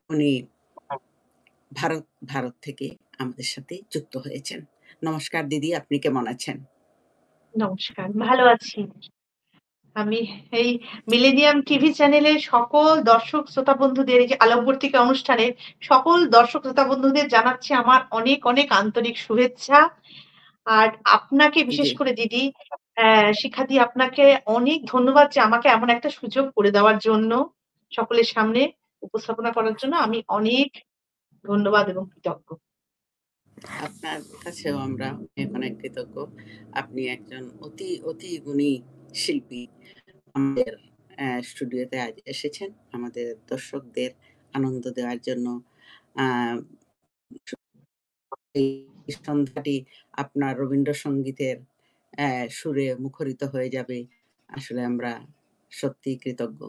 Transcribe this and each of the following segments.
উনি ভারত ভারত থেকে আমাদের সাথে যুক্ত হয়েছেন। নমস্কার দিদি, আপনি কেমন আছেন? নমস্কার। ভালো আছি। আমি এই মিলেনিয়াম টিভি চ্যানেলের সকল দর্শক শ্রোতা বন্ধুদের এই যে আলোকবর্তিকা অনুষ্ঠানের সকল দর্শক শ্রোতা বন্ধুদের জানাচ্ছি আমার অনেক, অনেক আন্তরিক শুভেচ্ছা। আর আপনাকে বিশেষ জি, করে দিদি শিখাদি আপনাকে অনেক ধন্যবাদ যে আমাকে এমন একটা সুযোগ করে দেওয়ার জন্য, সকলের সামনে উপস্থাপনা করার জন্য আমি অনেক ধন্যবাদ এবং কৃতজ্ঞ। আপনার কাছেও আমরা অনেক, অনেক কৃতজ্ঞ। আপনি একজন অতি গুণী শিল্পী। আমাদের স্টুডিওতে আজ এসেছেন আমাদের দর্শকদের আনন্দ দেওয়ার জন্য। আ এই সন্ধ্যাটি আপনার রবীন্দ্রসঙ্গীতের সুরে মুখরিত হয়ে যাবে। আসলে আমরা সত্যিই কৃতজ্ঞ।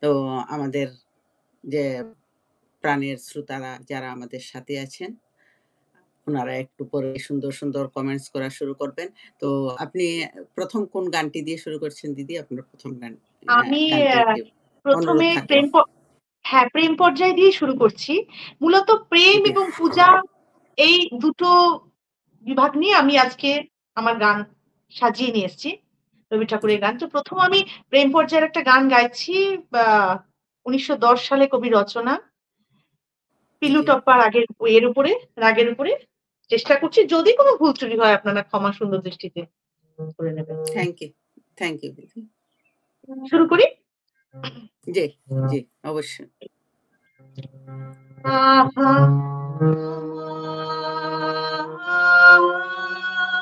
তো আমাদের যে প্রাণের শ্রোতারা যারা আমাদের সাথে আছেন, উনারা একটু পরে সুন্দর, সুন্দর কমেন্টস করা শুরু করবেন। তো আপনি ১ম কোন গানটি দিয়ে শুরু করছেন দিদি? আপনার ১ম আমি গানটি অ্যা একটি ১ম অনুরোধ এ থাকলো। হ্যাঁ, প্রেম পর্যায় দিয়ে শুরু করছি। মূলত প্রেম জি, এবং পূজা এই দুটো বিভাগ নিয়ে আমি আজকে আমার গান সাজিয়ে নিয়ে এসেছি। রবি জি, ঠাকুরের গান। তো ১ম আমি প্রেম পর্যায়ের একটা গান গাইছি বা ১৯১০ সালে কবির রচনা। পিলু জি। টপ্পা রাগের উপরে চেষ্টা করছি। যদি কোন ভুল ত্রুটি হয় আপনারা ক্ষমা সুন্দর দৃষ্টিতে করে নেবেন। থ্যাংক ইউ, থ্যাংক ইউ দিদি। শুরু করি? জি, জি, অবশ্যই। আহা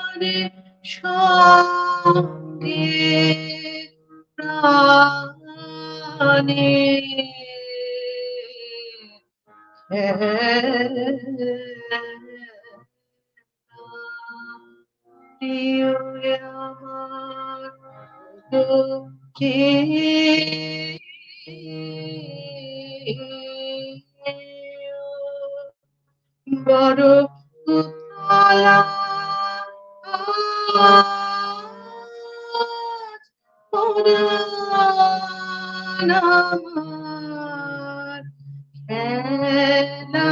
আমার সঙ্গে প্রাণে প্রিয় আমার কে বড় উতলা আজ পরাণ আমার খেলাতে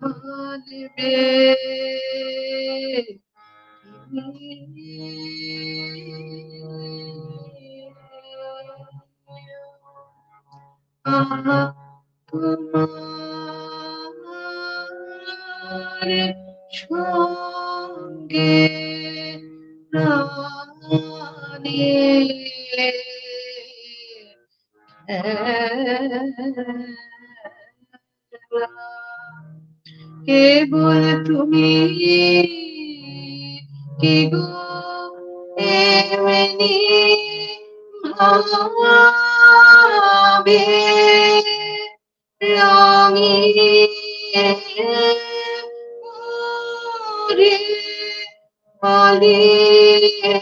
আর হারবে আহা তোমার সঙ্গে প্রাণে খেলা কেবল তুমি কি গো এমনি ভাবে রঙিয়ে মোরে পালিয়ে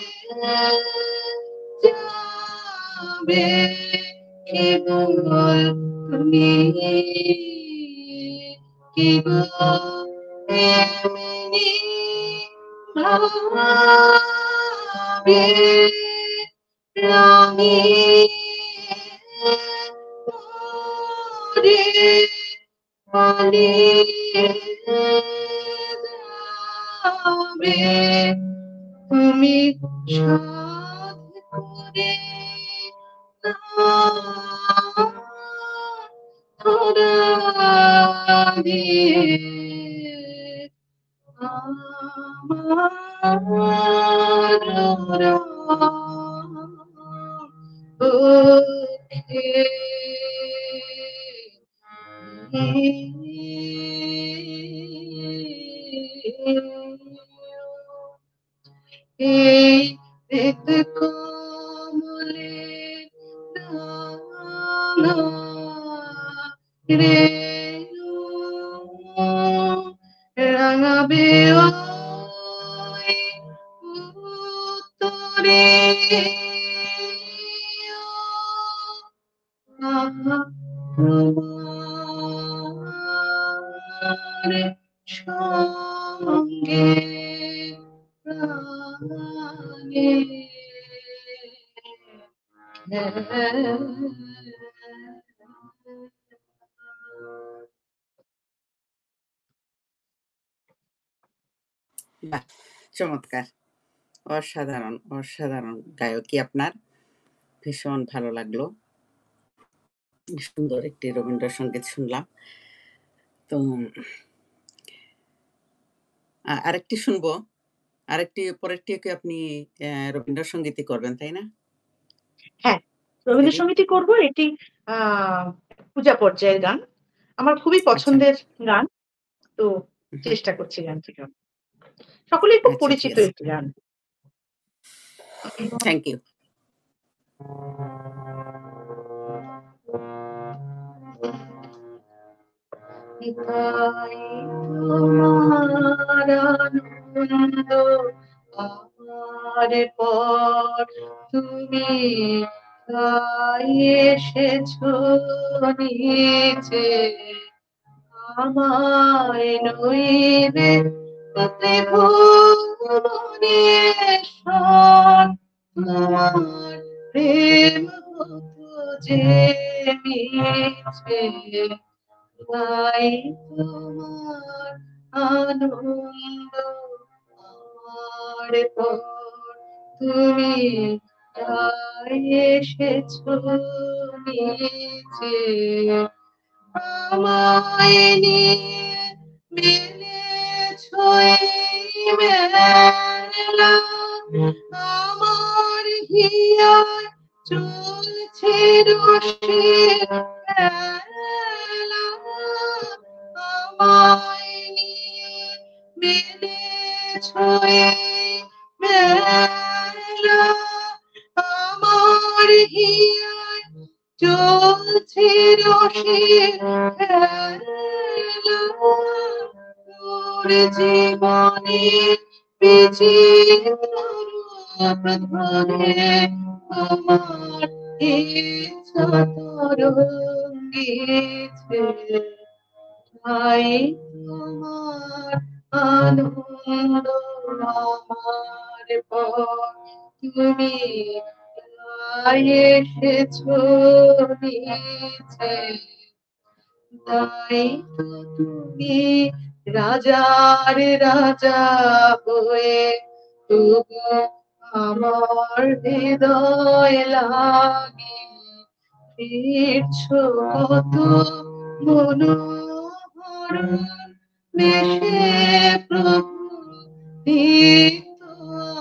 যাবে কেবল তুমি কি গো এমনি ভাবে রঙিয়ে মোরে পালিয়ে যাবে তুমি সাধ করে ধরা দিয়ে আমার ওঠে এই হৃদ কমলে রাঙা রেণু রাঙাবে ওই উত্তরে আহা তোমার সঙ্গে প্রাণে বাহ! চমৎকার। অসাধারণ, অসাধারণ গায়কী আপনার। ভীষণ ভালো লাগলো। সুন্দর একটি রবীন্দ্রসঙ্গীত শুনলাম। তো আরেকটি শুনবো। পরেরটিও কি আপনি রবীন্দ্রসঙ্গীতই করবেন, তাই না? হ্যাঁ, দেখি। রবীন্দ্রসঙ্গীতই করব। এটি আ পূজা পর্যায়ের গান। আমার খুবই আচ্ছা, পছন্দের গান। তো উহু, চেষ্টা করছি গানটি গাওয়ার। সকলেই খুব আচ্ছা ঠিক পরিচিত আছে। একটি গান। Thank you. নিতাই তোমার আনন্দ আমার পর তুমি তাই এসেছো নিচে আমায় নইলে ত্রিভুবনেশ্বর তোমার প্রেম হতো যে মিছে তাই তোমার আনন্দ আমার পর তুমি তাই এসেছো নিচে আমায় নিয়ে মেলেছো এই মেলা আমার হিয়ায় চলছে রসের খেলা আমায় নিয়ে মেলেছো এই মেলা আমার হিয়ায় চলছে রসের খেলা তোর জীবনে বিচিত্র রূপ ধরে আমার ইচ্ছা তরঙ্গিছে তাই তোমার আনন্দ আমার পর তুমি তাই এসেছো নিচে তাই তো তুমি রাজার রাজা হয়ে তবু আমার হৃদয় লাগে ফিরছো কত মনোহরণ বেশে প্রভু দীপ্ত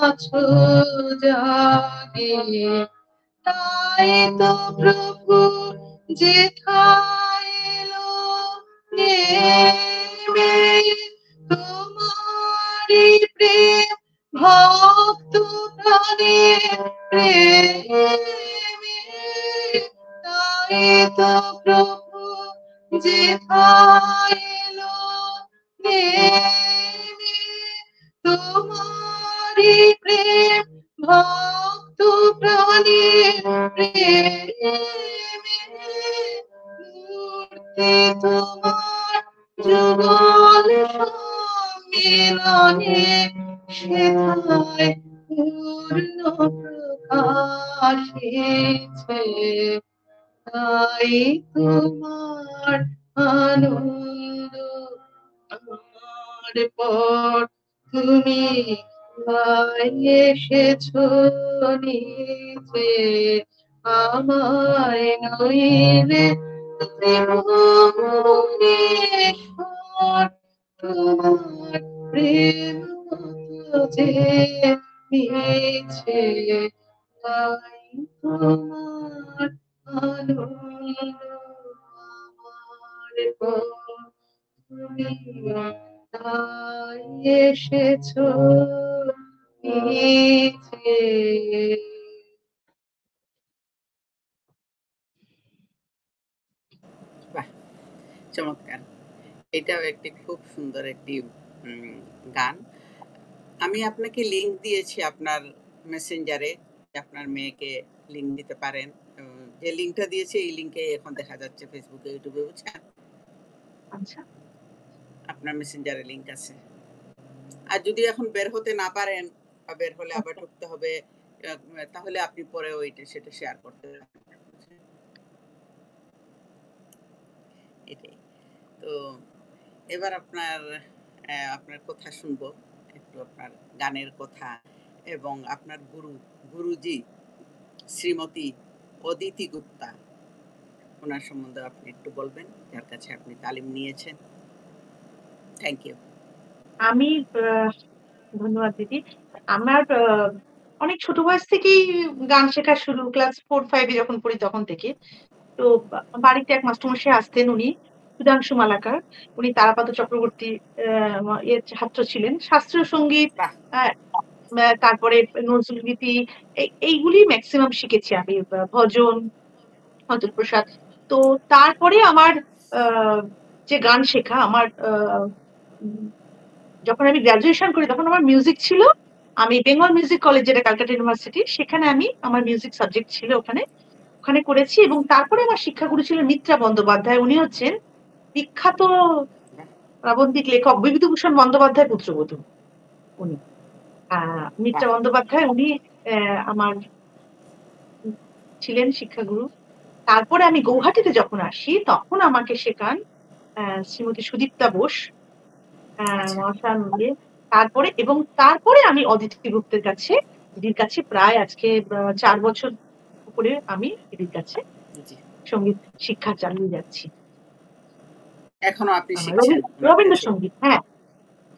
আছো জাগে তাই তো প্রভু যেথায় এলো নেমে তোমারি প্রেম ভক্ত প্রাণে প্রেমে তাই তো প্রভু যেথায় এলো নেমে তোমারি প্রেম ভক্ত প্রাণে প্রেমে মূর্তি তোমার যুগল সম্মিলনে সেথায় পূর্ণ প্রকাশেছে তাই তোমার আনন্দ আমার পর তুমি তাই এসেছো নিচে আমায় নইলে ত্রিভুবনেশ্বর তোমার প্রেম হতো যে মিছে তাই তোমার আনন্দ আমার পর তুমি তাই এসেছো নিচে বাহ! চমৎকার। এটাও একটি খুব সুন্দর একটি গান। আমি আপনাকে লিংক দিয়েছি আপনার মেসেঞ্জারে। আপনার মেয়েকে লিংক দিতে পারেন। যে লিংকটা দিয়েছি এই লিংকে এখন দেখা যাচ্ছে ফেসবুকে, ইউটিউবে, বুঝছেন? আচ্ছা আপনার মেসেঞ্জারে লিংক আছে। আর যদি এখন বের হতে না পারেন বা বের হলে আবার আচ্ছা ঢুকতে হবে, তাহলে আপনি পরে সেটা শেয়ার করতে পারেন। এটাই। তো এবার আপনার কথা শুনবো। একটু আপনার গানের কথা এবং আপনার গুরুজি শ্রীমতী অদিতি গুপ্তা, উনার সম্বন্ধে আপনি একটু বলবেন, যার কাছে আপনি তালিম নিয়েছেন। Thank you. আমি ধন্যবাদ দিদি। আমার অনেক ছোট বয়স থেকেই গান শেখা শুরু। ক্লাস 4-5 এ যখন পড়ি তখন থেকে। তো বাড়িতে এক মাস্টারমশাই আসতেন, উনি সুধাংশু মালাকার। উনি তারাপদ চক্রবর্তীর ছাত্র ছিলেন। শাস্ত্রীয় সঙ্গীত, বাহ! আ তারপরে নজরুলগীতি, এইগুলি মেক্সিমাম শিখেছি আমি। ভজন, অতুল প্রসাদ। তো তারপরে আমার আ যে গান শেখা আমার উম যখন আমি গ্র্যাজুয়েশন করি তখন আমার মিউজিক ছিল। আমি বেঙ্গল মিউজিক কলেজ, যেটা ক্যালকাটা ইউনিভার্সিটি, সেখানে আমার মিউজিক সাবজেক্ট ছিল ওখানে। ওখানে করেছি এবং তারপরে আমার শিক্ষাগুরু ছিলেন মিত্রা বন্দ্যোপাধ্যায়। উনি হচ্ছেন বিখ্যাত বাহ! প্রাবন্ধিক লেখক বিভূতিভূষণ বন্দ্যোপাধ্যায়ের পুত্রবধূ উনি। আ মিত্রা বাহ! বন্দ্যোপাধ্যায় উনি আমার ছিলেন শিক্ষাগুরু। তারপরে আমি হুম, গৌহাটিতে যখন আসি তখন আমাকে শেখান শ্রীমতী সুদীপ্তা বোস আচ্ছা। মহাশয়া মিলে। তারপরে আমি অদিতি গুপ্তের কাছে, দিদির কাছে প্রায় আজকে ৪ বছর উপরে আমি দিদির কাছে জি। সঙ্গীত শিক্ষা চালিয়ে যাচ্ছি। এখনো আপনি আমার শিখছেন উনার কাছে? রবীন্দ্রসঙ্গীত, হ্যাঁ,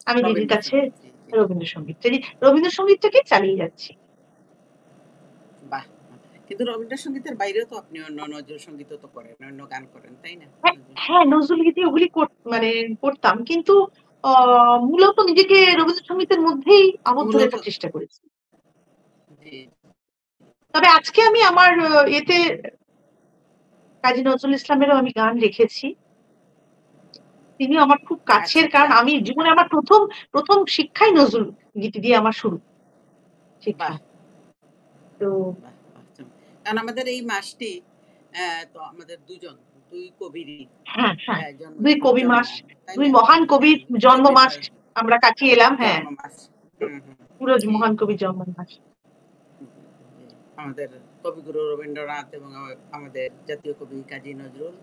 আমি দিদির কাছে রবীন্দ্রসঙ্গীত। জি, জি। রবীন্দ্রসঙ্গীত। রবীন্দ্রসঙ্গীতটাকেই চালিয়ে যাচ্ছি। বাহ! কিন্তু রবীন্দ্রসঙ্গীতের বাইরেও তো আপনি অন্য নজরুল সঙ্গীতও তো করেন, অন্য গান করেন, তাই না? হ্যাঁ, নজরুল হ্যাঁ, নজরুল গীতি ওগুলি মানে করতাম। কিন্তু আ মূলত নিজেকে রবীন্দ্রসঙ্গীতের মধ্যেই আবদ্ধ মূলত রাখার চেষ্টা করেছি। জি, তবে আজকে আমি আমার এতে কাজী নজরুল ইসলামেরও আমি গান রেখেছি। তিনিও আমার খুব আচ্ছা, কাছের, আচ্ছা। কারণ আমি জীবনে আমার ১ম শিক্ষাই নজরুল গীতি দিয়ে আমার শুরু শিক্ষা। বাহ! তো বাহ! বাহ! কারণ আমাদের এই মাসটি তো আমাদের ২ কবিরই হ্যাঁ, হ্যাঁ। জন্ম ২ কবি জন্ম, মাস, তাই ২ না? মহান কবির হ্যাঁ, জন্ম মাস রবীন্দ্র আমরা কাটিয়ে এলাম। হ্যাঁ, জন্ম মাস। তো হুম, হুম। পুরো জি, মহান কবির জন্ম মাস। জি, জি। আমাদের কবিগুরু রবীন্দ্রনাথ এবং আমাদের জাতীয় কবি কাজী নজরুল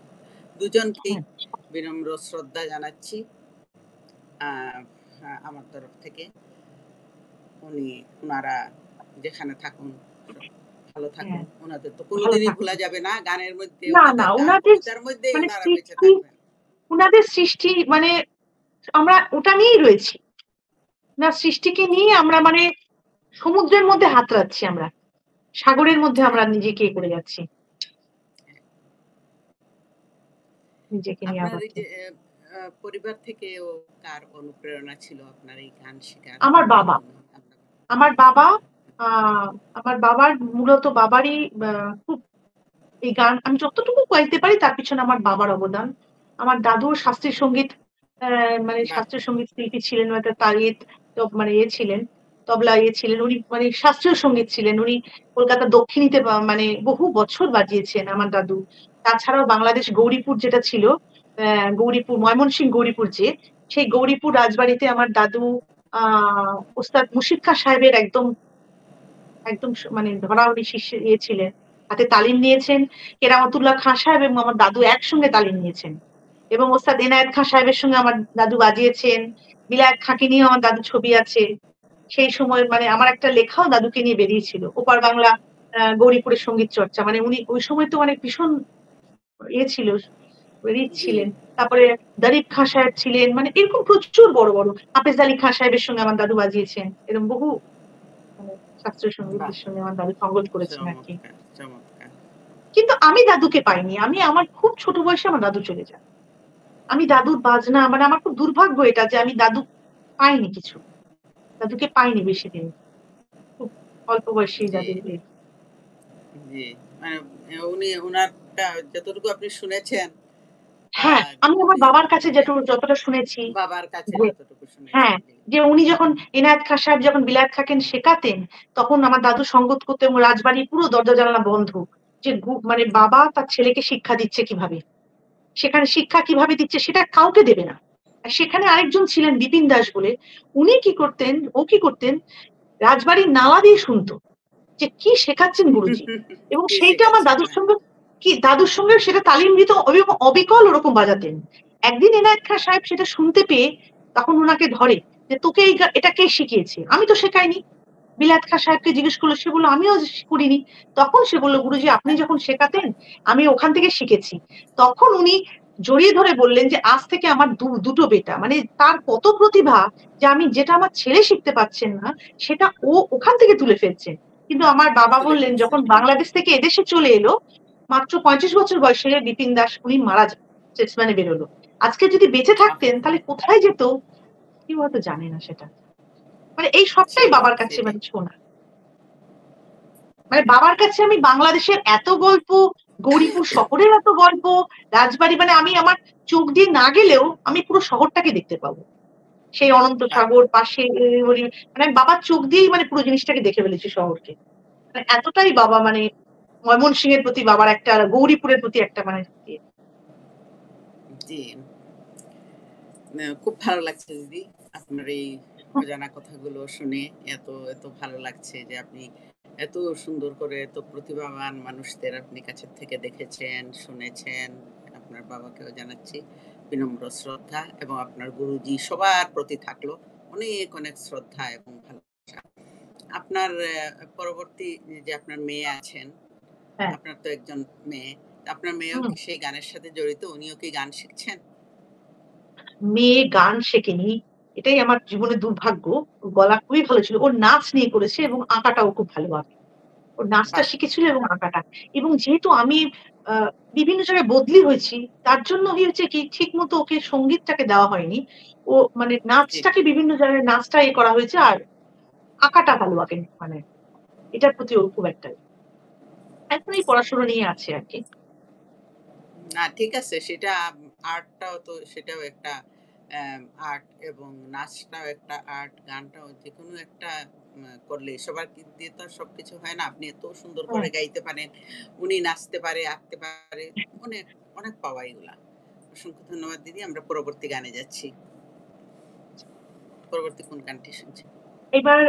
দুজনকেই হ্যাঁ, বিনম্র শ্রদ্ধা জানাচ্ছি আ আমার তরফ থেকে। উনারা যেখানে থাকুন ভালো হ্যাঁ, থাকুন। উনাদের তো ভালো কোনদিনই ভোলা থাকুন। যাবে না। গানের মধ্যে না, না, উনাদের গান উনাদের কবিতার মধ্যেই মানে উনারা বেঁচে সৃষ্টি, থাকবেন। উনাদের সৃষ্টি মানে আমরা ওটা নিয়েই রয়েছি। উনার সৃষ্টিকে নিয়ে আমরা মানে সমুদ্রের মধ্যে হাতড়াচ্ছি আমরা। সাগরের মধ্যে আমরা হ্যাঁ, নিজেকে করে যাচ্ছি। হ্যাঁ। নিজেকে নিয়ে আপনার এই আগাচ্ছি। যে পরিবার থেকেও কার অনুপ্রেরণা ছিল আপনার এই গান শেখার আমার বাবা। মাধ্যমে? আপনার আমার বাবা আ আমার বাবার মূলত বাবারই আ খুব এই গান আমি যতটুকু কইতে পারি তার পিছনে আমার বাবার অবদান। আমার দাদু শাস্ত্রীয় সঙ্গীত মানে বাহ! শাস্ত্রীয় সঙ্গীত শিল্পী ছিলেন, একটা তালিত মানে ছিলেন, তবলা ছিলেন। উনি মানে শাস্ত্রীয় সঙ্গীত ছিলেন। উনি কলকাতার দক্ষিণীতে মানে বহু বছর বাজিয়েছেন আমার দাদু। তাছাড়াও বাংলাদেশ গৌরীপুর যেটা ছিল, গৌরীপুর ময়মনসিংহ গৌরীপুর সেই গৌরীপুর রাজবাড়িতে আমার দাদু আ ওস্তাদ মুশিদ খাঁ সাহেবের একদম একদম মানে ধরাউনি শিষ্য ছিলেন। হাতে তালিম নিয়েছেন। কেরামতুল্লাহ খাঁ সাহেব এবং আমার দাদু একসঙ্গে তালিম নিয়েছেন। এবং ওস্তাদ এনায়েত খাঁ সাহেবের সঙ্গে আমার দাদু বাজিয়েছেন। বিলায়েত খাঁকে নিয়েও আমার দাদুর ছবি আছে। সেই সময় মানে আমার একটা লেখাও দাদুকে নিয়ে বেরিয়েছিল। ওপার বাংলা গৌরীপুরের সঙ্গীত চর্চা। মানে উনি ওই সময় তো মানে ভীষণ ছিল, রিচ জি, ছিলেন। তারপরে দরিপ খাঁ সাহেব ছিলেন। মানে এরকম প্রচুর বড়, বড় হাফেজ আলী খাঁ সাহেবের সঙ্গে আমার দাদু বাজিয়েছেন। এরকম বহু মানে শাস্ত্রীয় বাহ! সঙ্গীতের সঙ্গে আমার দাদু সঙ্গত করেছেন আরকি। চমৎকার, চমৎকার। কিন্তু আমি দাদুকে পাইনি। আমার খুব ছোট বয়সে আমার দাদু চলে যান। আমি দাদুর বাজনা মানে আমার খুব দুর্ভাগ্য এটা যে আমি দাদু পাইনি কিছু। দাদুকে পাইনি বেশিদিন। খুব অল্প বয়সেই জি, দাদুর জি। মানে উনারটা যতটুকু আপনি শুনেছেন, আ হ্যাঁ, আমি আমার যে বাবার কাছে যে যতটা শুনেছি বাবার কাছে যে যতটুকু শুনেছেন। হ্যাঁ, জি, যে উনি যখন এনায়েত খাঁ সাহেব যখন বিলায়েত খাঁকে শেখাতেন, তখন আমার দাদু সঙ্গত করতেন এবং রাজবাড়ির পুরো দরজা জানালা বন্ধ। যে মানে বাবা তার ছেলেকে শিক্ষা দিচ্ছে কিভাবে। সেখানে শিক্ষা কিভাবে দিচ্ছে সেটা কাউকে দেবে না। আর সেখানে আরেকজন ছিলেন বিপিন দাস বলে। উনি কি করতেন, ও কি করতেন, রাজবাড়ির নালা দিয়ে শুনত। যে কি শেখাচ্ছেন গুরুজি। এবং কি সেইটা আমার শেখাচ্ছেন? দাদুর হ্যাঁ। সঙ্গে দাদুর সঙ্গে সেটা তালিম দিত অবিকল ওরকম বাজাতেন। একদিন এনায়েত খাঁ সাহেব সেটা শুনতে পেয়ে তখন উনাকে ধরে যে, "তোকে এটা কে শিখিয়েছে? আমি তো শেখাইনি।" বিলাত খাঁ সাহেবকে জিজ্ঞেস করল, সে বলল, "আমিও করিনি।" তখন সে বলল, "গুরুজি আপনি যখন শেখাতেন, আমি ওখান থেকে শিখেছি।" তখন উনি জড়িয়ে ধরে বললেন যে, "আজ থেকে আমার দুটো বেটা।" মানে তার কত প্রতিভা যে আমি যেটা আমার ছেলে শিখতে পারছেন না, সেটা ও ওখান থেকে তুলে ফেলছেন। কিন্তু আমার বাবা তুলে বললেন ফেলছেন। যখন হ্যাঁ। বাংলাদেশ থেকে এদেশে চলে এলো, মাত্র ৩৫ বছর বয়সে বিপিন দাস উনি মারা যান। স্টেটসম্যান এ বেরোলো। আজকে যদি বেঁচে থাকতেন আহা! তাহলে কোথায় যেত? কেউ হয়তো জানে না সেটা। মানে এই সবটাই সেটাই, বাবার কাছে সেটাই। মানে শোনা। মানে বাবার কাছে আমি বাংলাদেশের এত গল্প, গৌরীপুর শহরের এত গল্প, রাজবাড়ি মানে আমি আমার চোখ দিয়ে না গেলেও আমি পুরো শহরটাকে দেখতে পাবো। সেই অনন্ত বাহ! সাগর পাশে মানে আমি বাবার চোখ দিয়েই মানে পুরো জিনিসটাকে দেখে ফেলেছি শহরকে। মানে এতটাই বাবা মানে ময়মনসিংহের প্রতি বাবার একটা গৌরীপুরের প্রতি একটা মানে ইয়ে। জি। খুব ভালো লাগছে দিদি। আপনার এই অজানা কথাগুলো শুনে এত ভালো লাগছে যে আপনি এত সুন্দর করে এত প্রতিভাবান মানুষদের আপনি কাছের থেকে দেখেছেন, শুনেছেন। আপনার বাবাকেও জানাচ্ছি বিনম্র শ্রদ্ধা এবং আপনার গুরুজি সবার প্রতি থাকলো অনেক শ্রদ্ধা এবং ভালোবাসা। আপনার পরবর্তী যে আপনার মেয়ে আছেন, হ্যাঁ, আপনার তো একজন মেয়ে। আপনার মেয়েও হুম। কি সেই গানের সাথে জড়িত? উনিও কি গান শিখছেন? মেয়ে গান শেখেনি। এটাই আমার জীবনের দুর্ভাগ্য। ওর গলা খুবই ভালো ছিল। ওর নাচ নিয়ে করেছে এবং আঁকাটাও খুব ভালো আঁকে। ও নাচটা বাহ! শিখেছিল এবং আঁকাটা। এবং যেহেতু আমি আ বিভিন্ন জায়গায় বদলি হয়েছি, তার জন্য হয়েছে কি ঠিকমতো ওকে সংগীতটাকে দেওয়া হয়নি। ও মানে জি। নাচটাকে বিভিন্ন জায়গায় নাচটা করা হয়েছে আর আঁকাটা ভালো আঁকে মানে এটার প্রতি ওর খুব একটা এখন এই পড়াশোনা নিয়ে আছে আরকি। না ঠিক আছে সেটা আর্টটাও তো সেটাও একটা আর্ট এবং নাচটাও একটা আর্ট, গানটাও যেকোনো একটা করলে সবার দিয়ে তো আর সবকিছু হয় না। আপনি এত সুন্দর হুম। করে গাইতে পারেন, উনি নাচতে পারে, আঁকতে পারে। অনেক, অনেক পাওয়া এগুলা। অসংখ্য ধন্যবাদ দিদি। আমরা পরবর্তী গানে যাচ্ছি। পরবর্তী কোন গানটি শুনছেন? এবার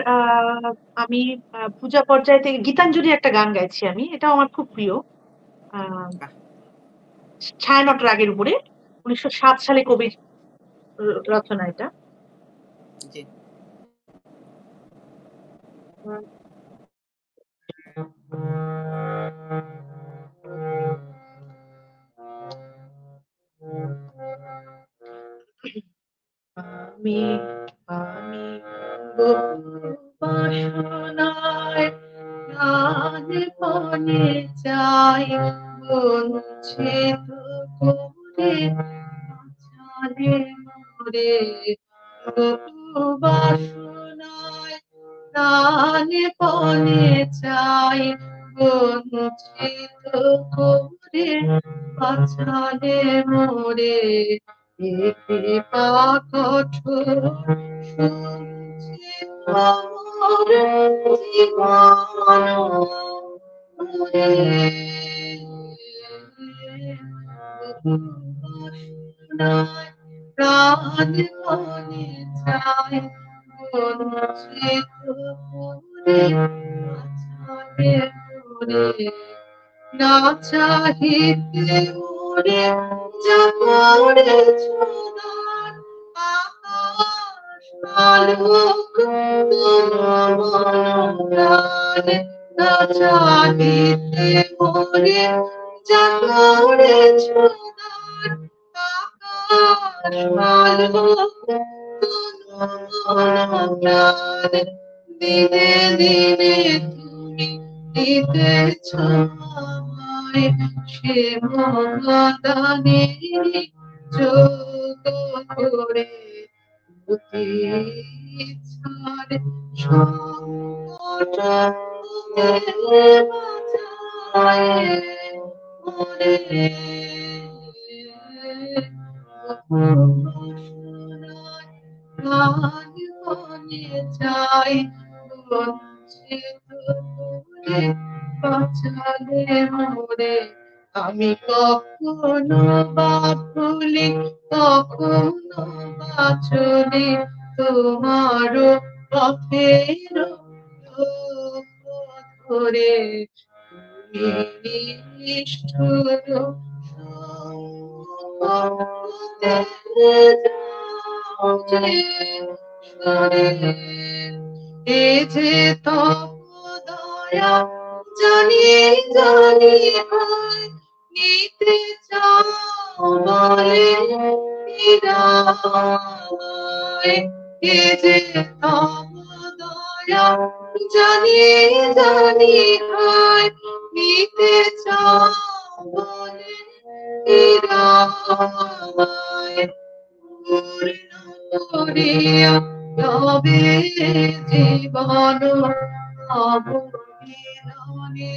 আমি পূজা পর্যায়ে থেকে গীতাঞ্জলি একটা গান গাইছি আমি। এটাও আমার খুব প্রিয়। আ বাহ! 'ছায়ানট রাগের উপরে' ১৯০৭ সালে কবির রচনা এটা। জি। আমি আমি বহু বাসনায় প্রাণপণে চাই বঞ্চিত করে আঁচালে মোরে বহু বাসনায় প্রাণপণে চাই বঞ্চিত করে আঁচালে মোরে এ কৃপা কঠোর শুনছি আমার জীবন মোরে বহু বাসনায় প্রাণপণে চায় বঞ্চিত করে আছাড়ে মোরে না চাহিতে মোরে যা করেছো দান আকাশ আলোক তনু মন প্রাণ না চাহিতে মোরে যা করেছো দান আকাশ আলোক তনু মন প্রাণ দিনে দিনে তুমি দিতেছ আমায় সে মহাদানের যোগ করে অতি ইচ্ছার সংকট তুমি বাঁচায় মোরে বাসনায় প্রাণপণে চাই বঞ্চিত করে বাঁচালে মোরে আমি কখনো বা ভুলি কখনো বা চলি তোমার পথের লক্ষ্য করে নিষ্ঠুর হতে যাও যে সরে, এ যে তব দয়া জানি জানি হয়, নিতে চাও বলে নিরাময়। এ যে তব দয়া জানি জানি হয়, নিতে চাও বলে নিরাময়। পূর্ণ করিয়া তবে জীবন অবহেলনে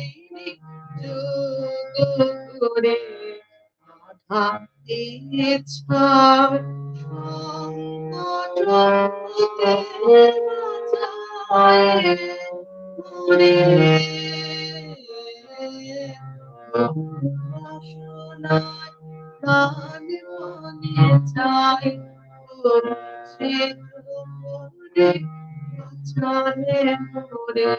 যোগ করে, বাধা ইচ্ছার সংকট হতে বাঁচায় মোরে। বাসনায় প্রাণপণে চাই করছে করে বাঁচালে মোরে।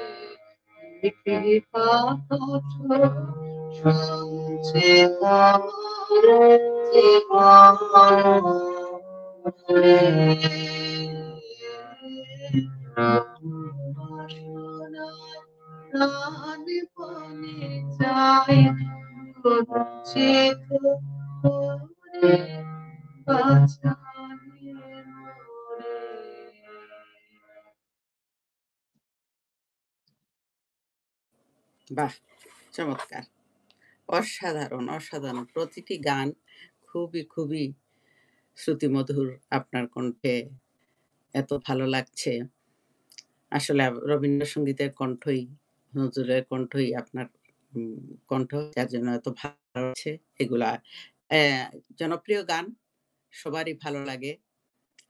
কৃপা কঠোর সঞ্চিত মোর জীবন মোরে। বাসনায় প্রাণপণে চাই করছে করে বাঁচালে মোরে। বাহ! চমৎকার। অসাধারণ, অসাধারণ। প্রতিটি গান খুবই, খুবই শ্রুতিমধুর। আপনার কণ্ঠে এত ভালো লাগছে। আসলে রবীন্দ্রসঙ্গীতের কণ্ঠই, নজরুলের কণ্ঠই আপনার কণ্ঠ, যার জন্য এত ভালো লাগছে। এগুলা অ্যা জনপ্রিয় গান, সবারই ভালো লাগে।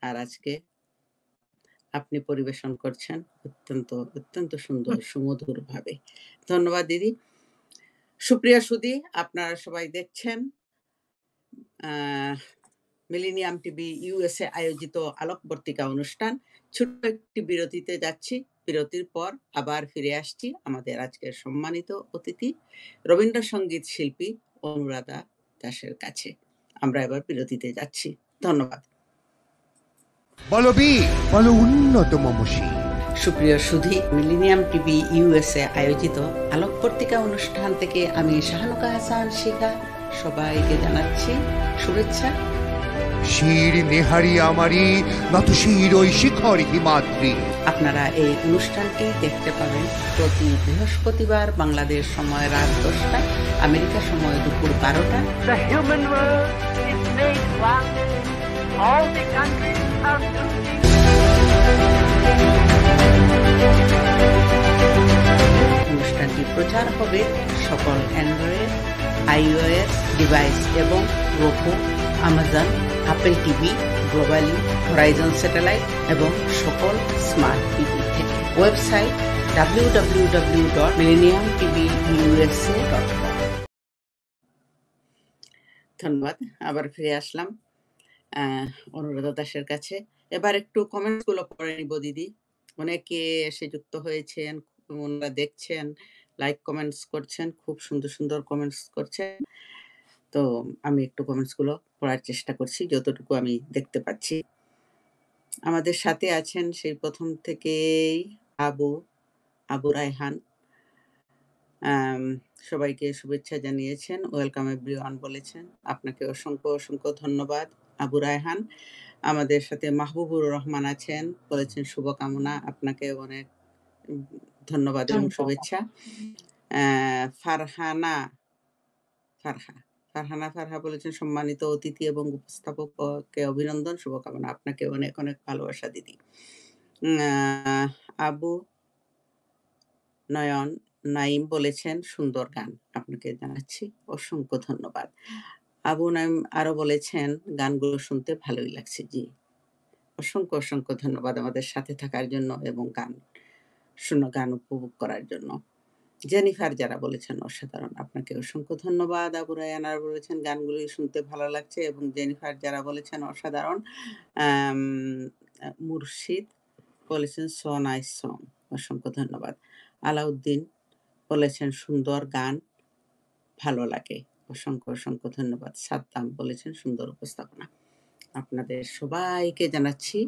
আর আজকে আপনি পরিবেশন করছেন অত্যন্ত, অত্যন্ত সুন্দর সুমধুরভাবে। ধন্যবাদ দিদি। সুপ্রিয়া সুধী, আপনারা সবাই দেখছেন আ মিলেনিয়াম টিভি ইউএসএ আয়োজিত আলোকবর্তিকা অনুষ্ঠান। ছোট্ট একটি বিরতিতে যাচ্ছি। বিরতির পর আবার ফিরে আসছি আমাদের আজকের সম্মানিত অতিথি রবীন্দ্রসঙ্গীত শিল্পী অনুরাধা দাসের কাছে। আমরা এবার বিরতিতে যাচ্ছি। ধন্যবাদ। বলো বীর, বলো উন্নত মমশী। সুপ্রিয় সুধী, মিলেনিয়াম টিভি ইউএসএ আয়োজিত আলোকবর্তিকা অনুষ্ঠান থেকে আমি শাহানুকা হাসান শিখা সবাইকে জানাচ্ছি শুভেচ্ছা। শির নেহারি আমারি, নত শির ওই শিখর হিমাদ্রি। আপনারা এই অনুষ্ঠানটি দেখতে পাবেন প্রতি বৃহস্পতিবার বাংলাদেশ সময় রাত 10টায়, আমেরিকা সময় দুপুর 12টায়। The human world is made one. All the countries are losing. অনুষ্ঠানটি প্রচার হবে সকল অ্যান্ড্রয়েড, iOS ডিভাইস এবং Roku, Amazon, Apple TV, globally, Horizon satellite এবং সকল স্মার্ট টিভি থেকে। Website www.millenniumtvusa.com। ধন্যবাদ। আবার ফিরে আসলাম অনুরাধা দাসের কাছে। এবার একটু কমেন্টস গুলো পড়ে নিব দিদি। অনেকে এসে যুক্ত হয়েছেন, ওনারা দেখছেন, লাইক কমেন্টস করছেন, খুব সুন্দর, সুন্দর কমেন্টস করছেন। তো আমি একটু কমেন্টস গুলো পড়ার চেষ্টা করছি যতটুকু আমি দেখতে পাচ্ছি। আমাদের সাথে আছেন সেই প্রথম থেকেই আবু রায়হান। সবাইকে শুভেচ্ছা জানিয়েছেন। ওয়েলকাম এভরিওয়ান বলেছেন। আপনাকে অসংখ্য, অসংখ্য ধন্যবাদ আবু রায়হান। আমাদের সাথে মাহবুবুর রহমান আছেন, বলেছেন শুভকামনা। আপনাকে অনেক ধন্যবাদ এবং শুভেচ্ছা। ফারহা বলেছেন সম্মানিত অতিথি এবং উপস্থাপককে অভিনন্দন, শুভকামনা। আপনাকে অনেক, অনেক ভালোবাসা দিদি। আবু নাইম বলেছেন সুন্দর গান। আপনাকে জানাচ্ছি অসংখ্য ধন্যবাদ। আবু নাইম আরো বলেছেন গানগুলো শুনতে ভালোই লাগছে। জি, অসংখ্য, অসংখ্য ধন্যবাদ আমাদের সাথে থাকার জন্য এবং গান উপভোগ করার জন্য। জেনিফার যারা বলেছেন অসাধারণ, আপনাকে অসংখ্য ধন্যবাদ। আবু রায়হান আর বলেছেন গানগুলোই শুনতে ভালো লাগছে এবং জেনিফার যারা বলেছেন অসাধারণ। মুর্শিদ বলেছেন সো নাইস সং, অসংখ্য ধন্যবাদ। আলাউদ্দিন বলেছেন সুন্দর গান, ভালো লাগে। অসংখ্য, অসংখ্য ধন্যবাদ। সাদ্দাম বলেছেন সুন্দর উপস্থাপনা। আপনাদের সবাইকে জানাচ্ছি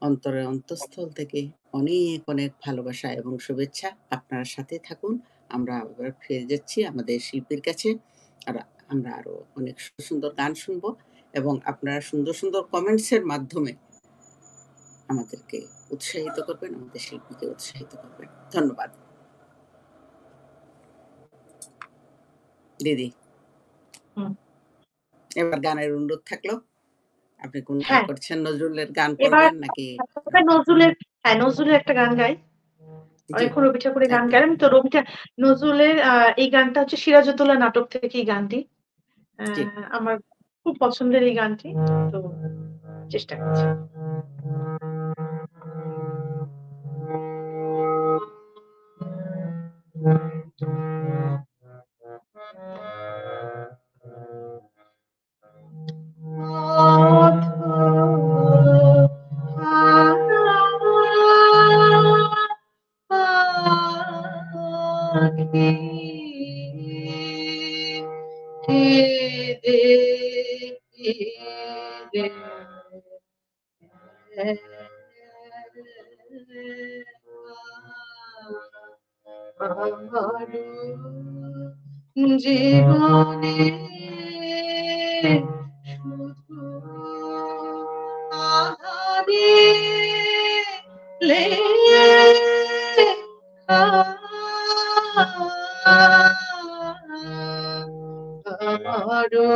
অন্তরের অন্তঃস্থল থেকে অনেক, অনেক ভালোবাসা এবং শুভেচ্ছা। আপনারা সাথে থাকুন। আমরা আবার ফিরে যাচ্ছি আমাদের শিল্পীর কাছে। আর আমরা আরো অনেক সুন্দর গান শুনবো এবং আপনারা সুন্দর, সুন্দর কমেন্টসের মাধ্যমে আমাদেরকে উৎসাহিত করবেন, আমাদের শিল্পীকে উৎসাহিত করবেন। ধন্যবাদ। দিদি, হুম। এবার গানের অনুরোধ থাকলো। আপনি কোন গান হ্যাঁ, করছেন? নজরুলের গান এবার করবেন নাকি? নজরুলের একটা গান গাই। জি, অনেকক্ষণ রবি ঠাকুরের গান একদম। গাইলাম। তো নজরুলের এই গানটা হচ্ছে সিরাজউদ্দৌলা নাটক থেকে এই গানটি। জি। আমার খুব পছন্দের এই গানটি। তো চেষ্টা করছি। জীবনে শুধু আহারে লেখা আমারও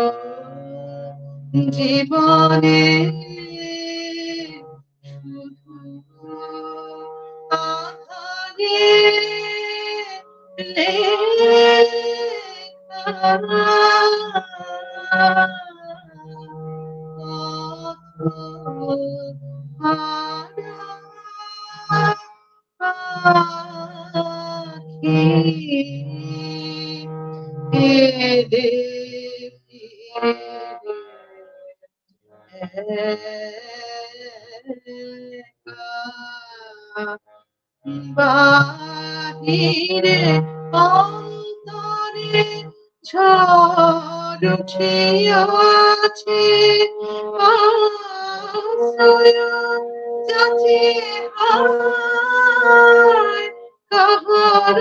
জীবনে শুধু আহারে বাহিরে অন্তরে ঝড় উঠিয়াছে আশ্রয় যাচি আয় কাহার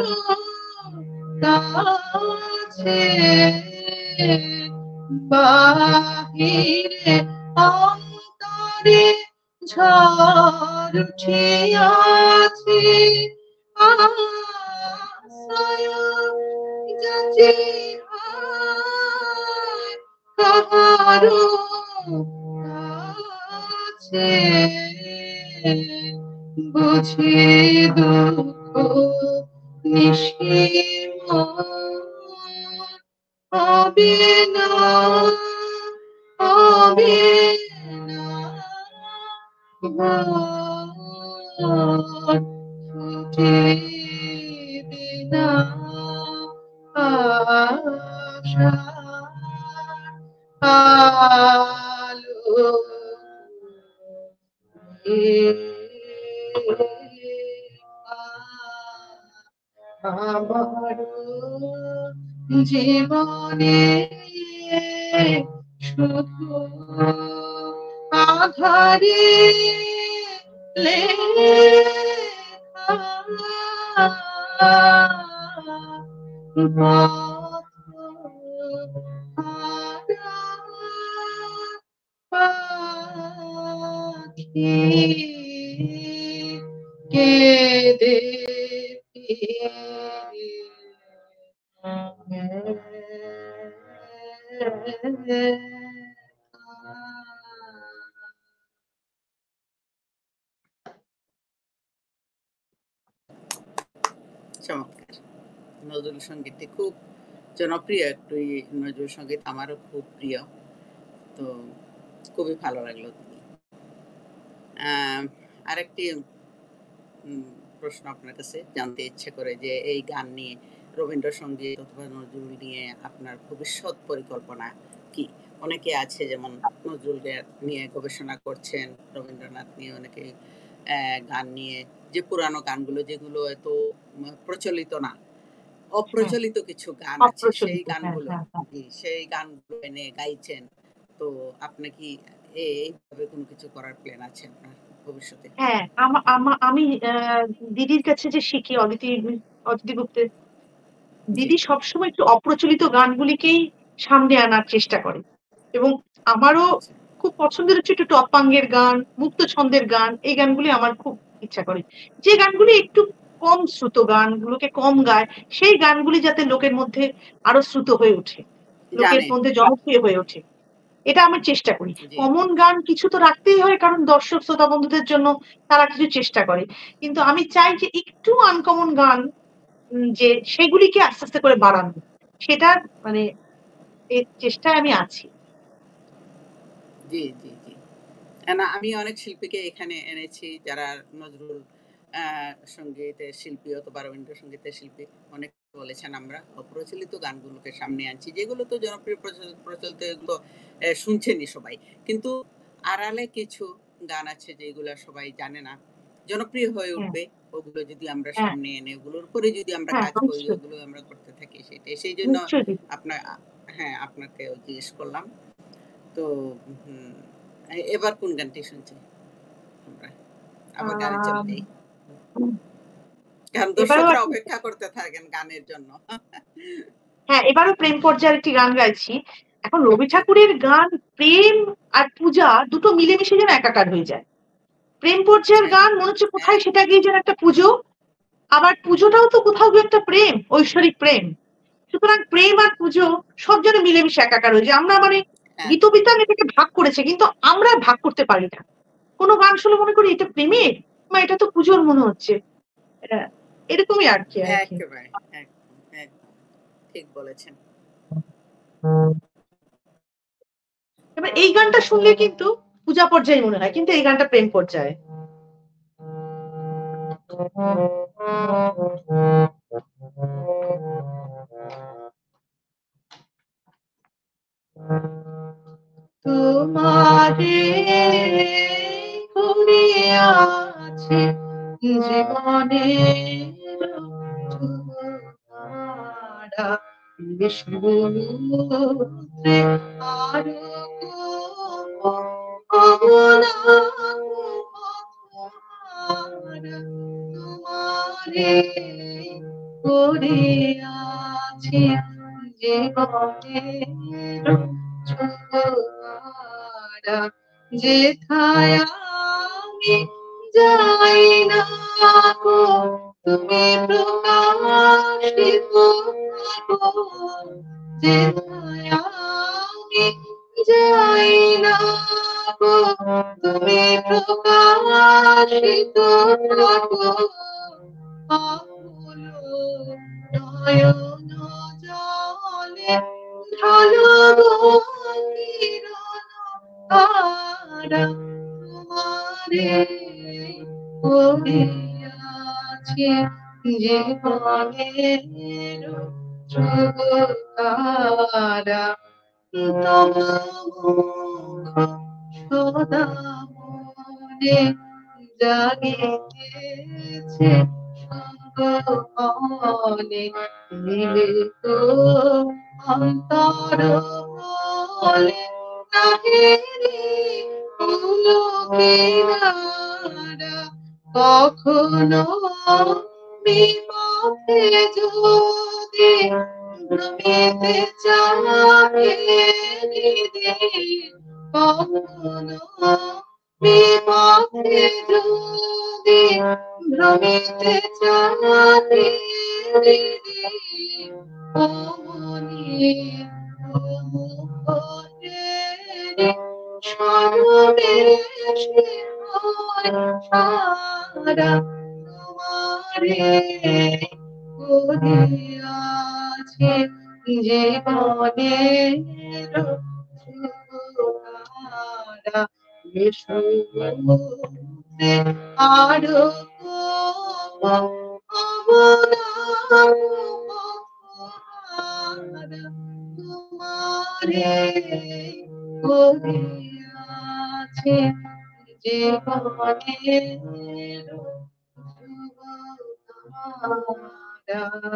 কাছে বাহিরে অন্তরে ঝড় উঠিয়াছে আশ্রয় যাচি আয় কাহার কাছে বুঝি দুঃখ নিশিম হবে না হবে না ঘর ফুটিবে না আশা আলো আমার জীবনে শুধু আধারে লেখা পাখি কেঁদে চমৎকার। নজরুল সঙ্গীতটি খুব জনপ্রিয় একটি নজরুল সঙ্গীত, আমারও খুব প্রিয়। তো খুবই ভালো লাগলো। আরেকটি প্রশ্ন আপনার কাছে জানতে ইচ্ছে করে যে এই গান নিয়ে, রবীন্দ্রসঙ্গীত অথবা নজরুল নিয়ে আপনার ভবিষ্যৎ পরিকল্পনা কি? অনেকে আছে যেমন নজরুলকে নিয়ে গবেষণা করছেন, রবীন্দ্রনাথ নিয়ে অনেকে গান নিয়ে, যে পুরানো গানগুলো যেগুলো এত প্রচলিত না, হ্যাঁ, অপ্রচলিত কিছু গান আছে। সেই অপ্রচলিত। হ্যাঁ, গানগুলো হ্যাঁ, হ্যাঁ। জি, সেই গানগুলো এনে গাইছেন। তো আপনি কি এইভাবে কোনো কিছু করার প্ল্যান আছে আপনার ভবিষ্যতে? হ্যাঁ, আমি দিদির কাছে যে শিখি অদিতি গুপ্তের জি। দিদি সবসময় একটু অপ্রচলিত গানগুলিকেই সামনে আনার চেষ্টা করে। এবং আমারও আচ্ছা। খুব পছন্দের হচ্ছে একটু টপাঙ্গের গান, মুক্ত ছন্দের গান, এই গানগুলি আমার খুব ইচ্ছা করে। যে গানগুলি একটু কম শ্রুত গানগুলোকে কম গায়, সেই গানগুলি যাতে লোকের মধ্যে আরো শ্রুত হয়ে ওঠে। লোকের জানেন। মধ্যে জনপ্রিয় হয়ে ওঠে। এটা আমি চেষ্টা করি। জি, কমন গান কিছু তো রাখতেই হয় কারণ দর্শক শ্রোতা বন্ধুদের জন্য তারা কিছু চেষ্টা করে। কিন্তু আমি চাই যে একটু আনকমন গান যে সেগুলিকে আস্তে, আস্তে করে বাড়ানো। সেটার মানে চেষ্টায় আমি আছি। জি, জি, জি। না আমি অনেক শিল্পীকে এখানে এনেছি যারা নজরুল আ সঙ্গীতের শিল্পী অথবা রবীন্দ্রসঙ্গীতের শিল্পী অনেক বলেছেন আমরা অপ্রচলিত গানগুলোকে সামনে আনছি। যেগুলো তো জনপ্রিয় প্রচলিত এগুলো শুনছেনই সবাই। কিন্তু আড়ালে কিছু গান আছে যেগুলা সবাই জানে না। জনপ্রিয় হয়ে হ্যাঁ, উঠবে। ওগুলো যদি আমরা হ্যাঁ, সামনে এনে ওগুলোর উপরে যদি আমরা হ্যাঁ, কাজ করি, অবশ্যই। ওগুলো আমরা করতে থাকি সেটাই। সেইজন্য নিশ্চয়ই দিদি। আপনার হ্যাঁ, আপনাকেও জিজ্ঞেস করলাম। তো হুম, এবার কোন গানটি শুনছি আমরা? আবার গানে চলে আম যাই। কারণ এবারেও দর্শকরা একটা অপেক্ষা করতে থাকেন গানের জন্য। হ্যাঁ, এবারও প্রেম পর্যায়ের একটি গান গাইছি। এখন রবি জি, ঠাকুরের গান প্রেম আর পূজা দুটো মিলেমিশে যেন একাকার হয়ে যায়। প্রেম পর্যায়ের গান একদম, মনে হচ্ছে কোথায় একদম। সেটা গিয়ে যেন একটা পুজো। আবার পুজোটাও তো কোথাও গিয়ে একটা প্রেম, ঐশ্বরিক প্রেম। সুতরাং প্রেম আর পুজো সব যেন মিলেমিশে একাকার হয়ে যায়। আমরা মানে হ্যাঁ, গীতবিতান এটাকে ভাগ করেছে কিন্তু আমরা ভাগ করতে পারি না। কোন গান শুনলে মনে করি এটা প্রেমের, মা এটা তো পুজোর মনে হচ্ছে। অ্যা এরকমই আরকি। একেবারে। একদম, একদম। ঠিক বলেছেন। এবার এই গানটা শুনলে কিন্তু পূজা পর্যায়ে মনে হয়। কিন্তু এই গানটা প্রেম পর্যায়ে। তোমারে করিয়াছি জীবনের ধারা সমুদ্রে আরো তোমারে করিয়াছি জীবনের ছোঁয়া যেথায় আমি যাই না গো তুমি প্রকাশিত থাকো যেথায় আমি যাই না গো তুমি প্রকাশিত থাকো আকুল নয়ন জলে ঢালো কিরণ তারা তোমারে করিয়াছে জীবনের তারা তব মুখ সদা মনে জাগিতেছে সঙ্গমনে মিলিত অন্তর বলে নাহিরে কিনারা কখনো বিপথে যদি ভ্রমিতে চাহে কখনো বিপথে যদি ভ্রমিতে চাহে অমনি মুখে সর্ববেশে হয় সারা তোমারে করিয়াছে জীবনের ছোঁয়া সমুদ্রে আরো তোমারে করিয়াছে জীবনের ছোঁয়া